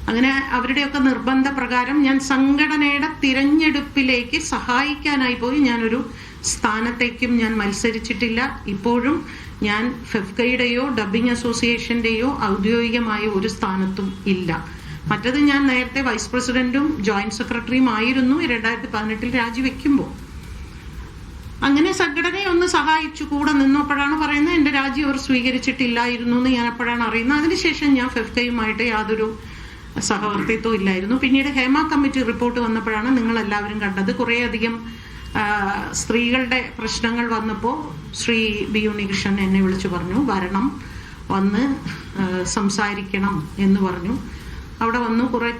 അങ്ങനെ അവരുടെയൊക്കെ നിർബന്ധ പ്രകാരം ഞാൻ സംഘടനയുടെ തിരഞ്ഞെടുപ്പിലേക്ക് സഹായിക്കാനായി പോയി. ഞാനൊരു സ്ഥാനത്തേക്കും ഞാൻ മത്സരിച്ചിട്ടില്ല. ഇപ്പോഴും ഞാൻ ഫെഫ്കയുടെയോ ഡബ്ബിംഗ് അസോസിയേഷന്റെയോ ഔദ്യോഗികമായ ഒരു സ്ഥാനത്തും ഇല്ല. മറ്റത് ഞാൻ നേരത്തെ വൈസ് പ്രസിഡന്റും ജോയിന്റ് സെക്രട്ടറിയും ആയിരുന്നു 2018 രാജിവെക്കുമ്പോൾ. അങ്ങനെ സംഘടനയെ ഒന്ന് സഹായിച്ചു, കൂടെ നിന്നപ്പോഴാണ് പറയുന്നത് എന്റെ രാജി അവർ സ്വീകരിച്ചിട്ടില്ലായിരുന്നു എന്ന് ഞാൻ അപ്പോഴാണ് അറിയുന്നത്. അതിനുശേഷം ഞാൻ ഫെഫ്കയുമായിട്ട് യാതൊരു സഹവർത്തിത്വം ഇല്ലായിരുന്നു. പിന്നീട് ഹേമ കമ്മിറ്റി റിപ്പോർട്ട് വന്നപ്പോഴാണ് നിങ്ങൾ എല്ലാവരും കണ്ടത്. കുറേയധികം സ്ത്രീകളുടെ പ്രശ്നങ്ങൾ വന്നപ്പോൾ ശ്രീ ബി ഉണ്ണികൃഷ്ണൻ എന്നെ വിളിച്ചു പറഞ്ഞു, വരണം, വന്ന് സംസാരിക്കണം എന്ന് പറഞ്ഞു. അവിടെ വന്നു. കുറെ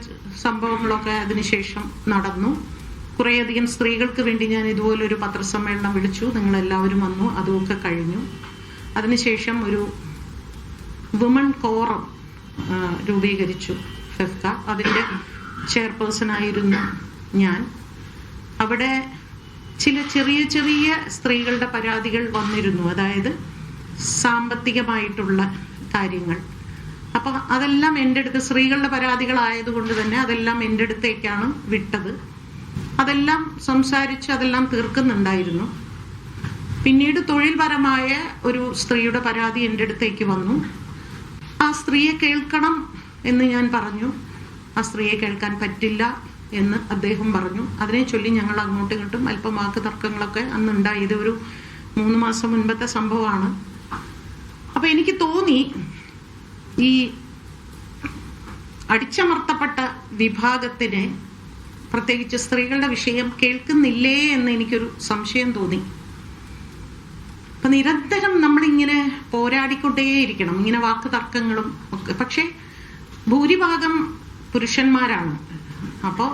സംഭവങ്ങളൊക്കെ അതിനുശേഷം നടന്നു. കുറേയധികം സ്ത്രീകൾക്ക് വേണ്ടി ഞാൻ ഇതുപോലൊരു പത്രസമ്മേളനം വിളിച്ചു. നിങ്ങളെല്ലാവരും വന്നു. അതുമൊക്കെ കഴിഞ്ഞു. അതിനുശേഷം ഒരു വുമൺ കോറം രൂപീകരിച്ചു ഫെഫ്ക. അതിൻ്റെ ചെയർപേഴ്സൺ ആയിരുന്നു ഞാൻ. അവിടെ ചില ചെറിയ ചെറിയ സ്ത്രീകളുടെ പരാതികൾ വന്നിരുന്നു, അതായത് സാമ്പത്തികമായിട്ടുള്ള കാര്യങ്ങൾ. അപ്പം അതെല്ലാം എൻ്റെ അടുത്ത്, സ്ത്രീകളുടെ പരാതികളായതുകൊണ്ട് തന്നെ അതെല്ലാം എൻ്റെ അടുത്തേക്കാണ് വിട്ടത്. അതെല്ലാം സംസാരിച്ച് അതെല്ലാം തീർക്കുന്നുണ്ടായിരുന്നു. പിന്നീട് തൊഴിൽപരമായ ഒരു സ്ത്രീയുടെ പരാതി എൻ്റെ അടുത്തേക്ക് വന്നു. ആ സ്ത്രീയെ കേൾക്കണം എന്ന് ഞാൻ പറഞ്ഞു. ആ സ്ത്രീയെ കേൾക്കാൻ പറ്റില്ല എന്ന് അദ്ദേഹം പറഞ്ഞു. അതിനെ ചൊല്ലി ഞങ്ങൾ അങ്ങോട്ടും ഇങ്ങോട്ടും അല്പം വാക്ക് തർക്കങ്ങളൊക്കെ അന്നുണ്ടായി. ഇത് ഒരു 3 മാസം മുൻപത്തെ സംഭവമാണ്. അപ്പൊ എനിക്ക് തോന്നി ഈ അടിച്ചമർത്തപ്പെട്ട വിഭാഗത്തിനെ, പ്രത്യേകിച്ച് സ്ത്രീകളുടെ വിഷയം കേൾക്കുന്നില്ലേ എന്ന് എനിക്കൊരു സംശയം തോന്നി. അപ്പൊ നിരന്തരം നമ്മളിങ്ങനെ പോരാടിക്കൊണ്ടേയിരിക്കണം, ഇങ്ങനെ വാക്ക് തർക്കങ്ങളും ഒക്കെ. പക്ഷെ ഭൂരിഭാഗം പുരുഷന്മാരാണ്. അപ്പോൾ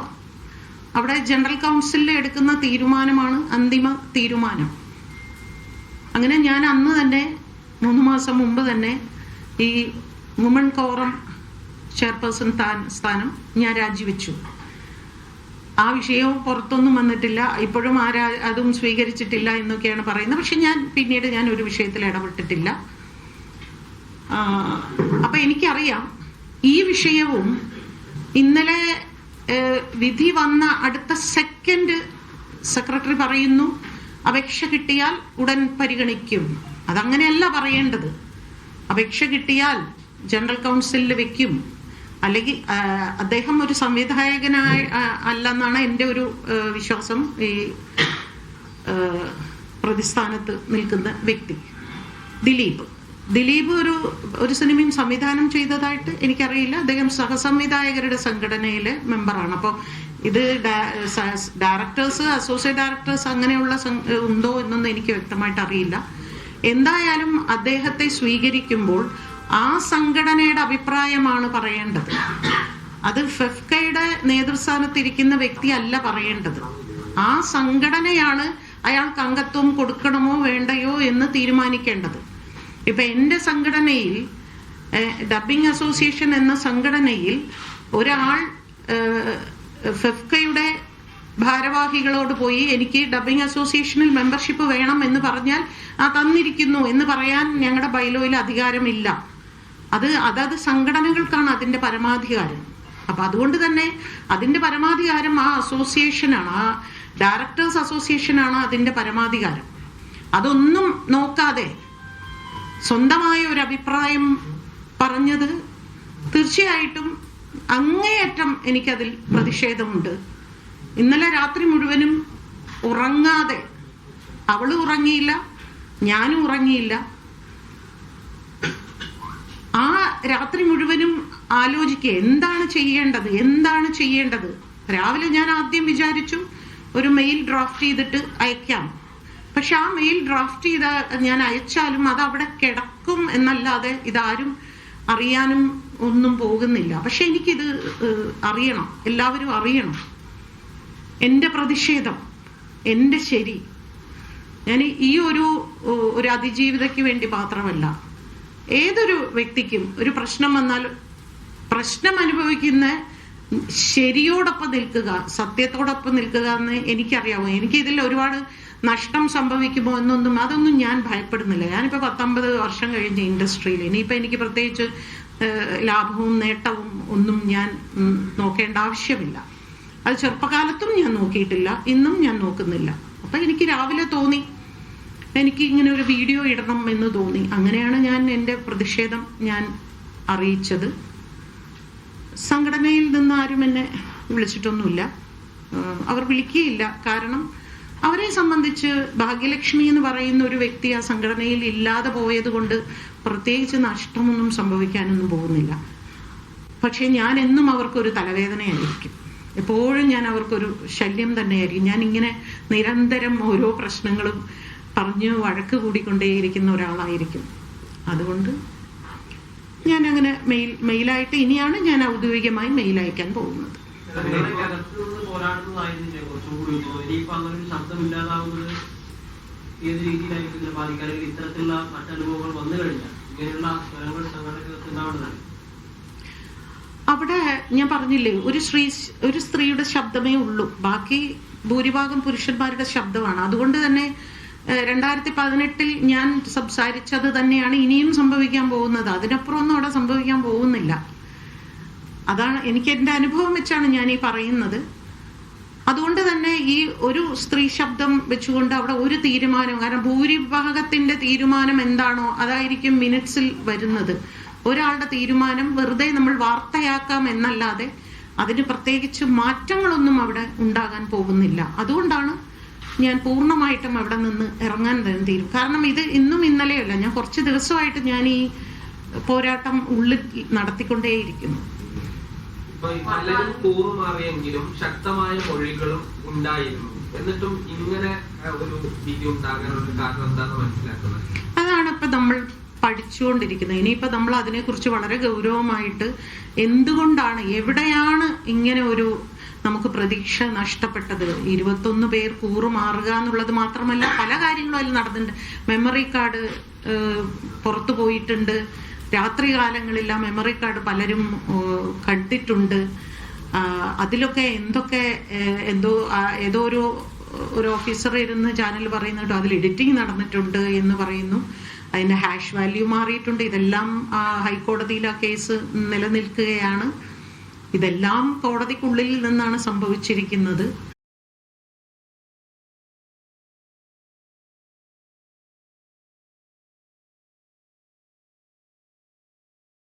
അവിടെ ജനറൽ കൗൺസിലിൽ എടുക്കുന്ന തീരുമാനമാണ് അന്തിമ തീരുമാനം. അങ്ങനെ ഞാൻ അന്ന് തന്നെ 3 മാസം മുമ്പ് തന്നെ ഈ വുമൺ കോറം ചെയർപേഴ്സൺ സ്ഥാനം ഞാൻ രാജിവെച്ചു. ആ വിഷയവും പുറത്തൊന്നും വന്നിട്ടില്ല. ഇപ്പോഴും അതും സ്വീകരിച്ചിട്ടില്ല എന്നൊക്കെയാണ് പറയുന്നത്. പക്ഷെ പിന്നീട് ഞാൻ ഒരു വിഷയത്തിൽ ഇടപെട്ടിട്ടില്ല. അപ്പൊ എനിക്കറിയാം ഈ വിഷയവും ഇന്നലെ വിധി വന്ന അടുത്ത സെക്കൻഡ് സെക്രട്ടറി പറയുന്നു അപേക്ഷ കിട്ടിയാൽ ഉടൻ പരിഗണിക്കും. അതങ്ങനെയല്ല പറയേണ്ടത്. അപേക്ഷ കിട്ടിയാൽ ജനറൽ കൗൺസിലിൽ വെക്കും. അല്ലെങ്കിൽ അദ്ദേഹം ഒരു സംവിധായകനായ അല്ലെന്നാണ് എൻ്റെ ഒരു വിശ്വാസം. ഈ പ്രതിസ്ഥാനത്ത് നിൽക്കുന്ന വ്യക്തി ദിലീപ് ഒരു സിനിമയും സംവിധാനം ചെയ്തതായിട്ട് എനിക്കറിയില്ല. അദ്ദേഹം സഹസംവിധായകരുടെ സംഘടനയിലെ മെമ്പറാണ്. അപ്പോൾ ഇത് ഡയറക്ടേഴ്സ്, അസോസിയേറ്റ് ഡയറക്ടേഴ്സ് അങ്ങനെയുള്ള ഉണ്ടോ എന്നൊന്നും എനിക്ക് വ്യക്തമായിട്ട് അറിയില്ല. എന്തായാലും അദ്ദേഹത്തെ സ്വീകരിക്കുമ്പോൾ ആ സംഘടനയുടെ അഭിപ്രായമാണ് പറയേണ്ടത്. അത് ഫെഫ്കയുടെ നേതൃസ്ഥാനത്തിരിക്കുന്ന വ്യക്തി അല്ല പറയേണ്ടത്. ആ സംഘടനയാണ് അയാൾക്ക് അംഗത്വം കൊടുക്കണമോ വേണ്ടയോ എന്ന് തീരുമാനിക്കേണ്ടത്. ഇപ്പൊ എൻ്റെ സംഘടനയിൽ, ഡബ്ബിംഗ് അസോസിയേഷൻ എന്ന സംഘടനയിൽ ഒരാൾ ഫെഫ്കയുടെ ഭാരവാഹികളോട് പോയി എനിക്ക് ഡബ്ബിംഗ് അസോസിയേഷനിൽ മെമ്പർഷിപ്പ് വേണം എന്ന് പറഞ്ഞാൽ തന്നിരിക്കുന്നു എന്ന് പറയാൻ ഞങ്ങളുടെ ബൈലോയിൽ അധികാരമില്ല. അതത് സംഘടനകൾക്കാണ് അതിന്റെ പരമാധികാരം. അപ്പൊ അതുകൊണ്ട് തന്നെ അതിന്റെ പരമാധികാരം ആ അസോസിയേഷനാണ്, ആ ഡയറക്ടേഴ്സ് അസോസിയേഷനാണ് അതിന്റെ പരമാധികാരം. അതൊന്നും നോക്കാതെ സ്വന്തമായ ഒരു അഭിപ്രായം പറഞ്ഞത് തീർച്ചയായിട്ടും അങ്ങേയറ്റം എനിക്കതിൽ പ്രതിഷേധമുണ്ട്. ഇന്നലെ രാത്രി മുഴുവനും ഉറങ്ങാതെ, അവള് ഉറങ്ങിയില്ല, ഞാനും ഉറങ്ങിയില്ല. ആ രാത്രി മുഴുവനും ആലോചിക്കുക എന്താണ് ചെയ്യേണ്ടത്. രാവിലെ ഞാൻ ആദ്യം വിചാരിച്ചു ഒരു മെയിൽ ഡ്രാഫ്റ്റ് ചെയ്തിട്ട് അയക്കാം. പക്ഷെ ആ മെയിൽ ഡ്രാഫ്റ്റ് ചെയ്ത ഞാൻ അയച്ചാലും അത് അവിടെ കിടക്കും എന്നല്ലാതെ ഇതാരും അറിയാനും ഒന്നും പോകുന്നില്ല. പക്ഷെ എനിക്കിത് അറിയണം, എല്ലാവരും അറിയണം. എൻ്റെ പ്രതിഷേധം, എൻ്റെ ശരി. ഞാൻ ഈ ഒരു അതിജീവിതയ്ക്ക് വേണ്ടി മാത്രമല്ല, ഏതൊരു വ്യക്തിക്കും ഒരു പ്രശ്നം വന്നാൽ പ്രശ്നം അനുഭവിക്കുന്ന ശരിയോടൊപ്പം നിൽക്കുക, സത്യത്തോടൊപ്പം നിൽക്കുക എന്ന് എനിക്കറിയാമോ. എനിക്ക് ഇതിൽ ഒരുപാട് നഷ്ടം സംഭവിക്കുമോ അതൊന്നും ഞാൻ ഭയപ്പെടുന്നില്ല. ഞാനിപ്പോൾ 19 വർഷം കഴിഞ്ഞ ഇൻഡസ്ട്രിയിൽ, ഇനിയിപ്പോൾ എനിക്ക് പ്രത്യേകിച്ച് ലാഭവും നേട്ടവും ഒന്നും ഞാൻ നോക്കേണ്ട ആവശ്യമില്ല. അത് ചെറുപ്പകാലത്തും ഞാൻ നോക്കിയിട്ടില്ല, ഇന്നും ഞാൻ നോക്കുന്നില്ല. അപ്പം എനിക്ക് രാവിലെ തോന്നി എനിക്ക് ഇങ്ങനെ ഒരു വീഡിയോ ഇടണം എന്ന് തോന്നി. അങ്ങനെയാണ് ഞാൻ എൻ്റെ പ്രതിഷേധം ഞാൻ അറിയിച്ചത്. സംഘടനയിൽ നിന്ന് ആരും എന്നെ വിളിച്ചിട്ടൊന്നുമില്ല, അവർ വിളിക്കുകയില്ല. കാരണം അവരെ സംബന്ധിച്ച് ഭാഗ്യലക്ഷ്മി എന്ന് പറയുന്ന ഒരു വ്യക്തി ആ സംഘടനയിൽ ഇല്ലാതെ പോയത് കൊണ്ട് പ്രത്യേകിച്ച് നഷ്ടമൊന്നും സംഭവിക്കാനൊന്നും പോകുന്നില്ല. പക്ഷെ ഞാൻ എന്നും അവർക്കൊരു തലവേദനയായിരിക്കും, എപ്പോഴും ഞാൻ അവർക്കൊരു ശല്യം തന്നെയായിരിക്കും. ഞാൻ ഇങ്ങനെ നിരന്തരം ഓരോ പ്രശ്നങ്ങളും പറഞ്ഞ് വഴക്ക് കൂടിക്കൊണ്ടേയിരിക്കുന്ന ഒരാളായിരിക്കും. അതുകൊണ്ട് ഞാൻ അങ്ങനെ മെയിലായിട്ട് ഇനിയാണ് ഞാൻ ഔദ്യോഗികമായി മെയിൽ അയക്കാൻ പോകുന്നത്. അവിടെ ഞാൻ പറഞ്ഞില്ലേ, ഒരു സ്ത്രീയുടെ ശബ്ദമേ ഉള്ളൂ, ബാക്കി ഭൂരിഭാഗം പുരുഷന്മാരുടെ ശബ്ദമാണ്. അതുകൊണ്ട് തന്നെ 2018 ഞാൻ സംസാരിച്ചത് തന്നെയാണ് ഇനിയും സംഭവിക്കാൻ പോകുന്നത്. അതിനപ്പുറമൊന്നും അവിടെ സംഭവിക്കാൻ പോകുന്നില്ല. അതാണ് എനിക്ക് എൻ്റെ അനുഭവം വെച്ചാണ് ഞാൻ ഈ പറയുന്നത്. അതുകൊണ്ട് തന്നെ ഈ ഒരു സ്ത്രീ ശബ്ദം വെച്ചുകൊണ്ട് അവിടെ ഒരു തീരുമാനം, കാരണം ഭൂരിഭാഗത്തിന്റെ തീരുമാനം എന്താണോ അതായിരിക്കും മിനിറ്റ്സിൽ വരുന്നത്. ഒരാളുടെ തീരുമാനം വെറുതെ നമ്മൾ വാർത്തയാക്കാം എന്നല്ലാതെ അതിന് പ്രത്യേകിച്ച് മാറ്റങ്ങളൊന്നും അവിടെ ഉണ്ടാകാൻ പോകുന്നില്ല. അതുകൊണ്ടാണ് ഞാൻ പൂർണ്ണമായിട്ടും അവിടെ നിന്ന് ഇറങ്ങാൻ തന്നെ തീരും. കാരണം ഇത് ഇന്നും ഇന്നലെയല്ല, ഞാൻ കുറച്ച് ദിവസമായിട്ട് ഞാൻ ഈ പോരാട്ടം ഉള്ളിൽ നടത്തിക്കൊണ്ടേയിരിക്കുന്നു. പലരും കൂറുമാറിയെങ്കിലും ശക്തമായ മൊഴികളും ഉണ്ടായിരുന്നു. എന്നിട്ടും ഇങ്ങനെ ഒരു വിധി ഉണ്ടാകാനുള്ള കാരണം എന്താണെന്ന് മനസ്സിലാക്കുന്നത്? അതാണ് ഇപ്പൊ നമ്മൾ പഠിച്ചുകൊണ്ടിരിക്കുന്നത്. ഇനിയിപ്പോ നമ്മൾ അതിനെക്കുറിച്ച് വളരെ ഗൗരവമായിട്ട് എന്തുകൊണ്ടാണ്, എവിടെയാണ് ഇങ്ങനെ ഒരു നമുക്ക് പ്രതീക്ഷ നഷ്ടപ്പെട്ടത്. 21 പേർ കൂറുമാറുക എന്നുള്ളത് മാത്രമല്ല, പല കാര്യങ്ങളും അതിൽ നടന്നിട്ടുണ്ട്. മെമ്മറി കാർഡ് പുറത്തു പോയിട്ടുണ്ട്. രാത്രി കാലങ്ങളിൽ ആ മെമ്മറി കാർഡ് പലരും കണ്ടിട്ടുണ്ട്. അതിലൊക്കെ ഏതോ ഒരു ഓഫീസർ ഇരുന്ന് ചാനൽ പറയുന്നുണ്ടോ അതിൽ എഡിറ്റിംഗ് നടന്നിട്ടുണ്ട് എന്ന് പറയുന്നു. അതിന്റെ ഹാഷ് വാല്യൂ മാറിയിട്ടുണ്ട്. ഇതെല്ലാം ഹൈക്കോടതിയിൽ ആ കേസ് നിലനിൽക്കുകയാണ്. ഇതെല്ലാം കോടതിക്കുള്ളിൽ നിന്നാണ് സംഭവിച്ചിരിക്കുന്നത്.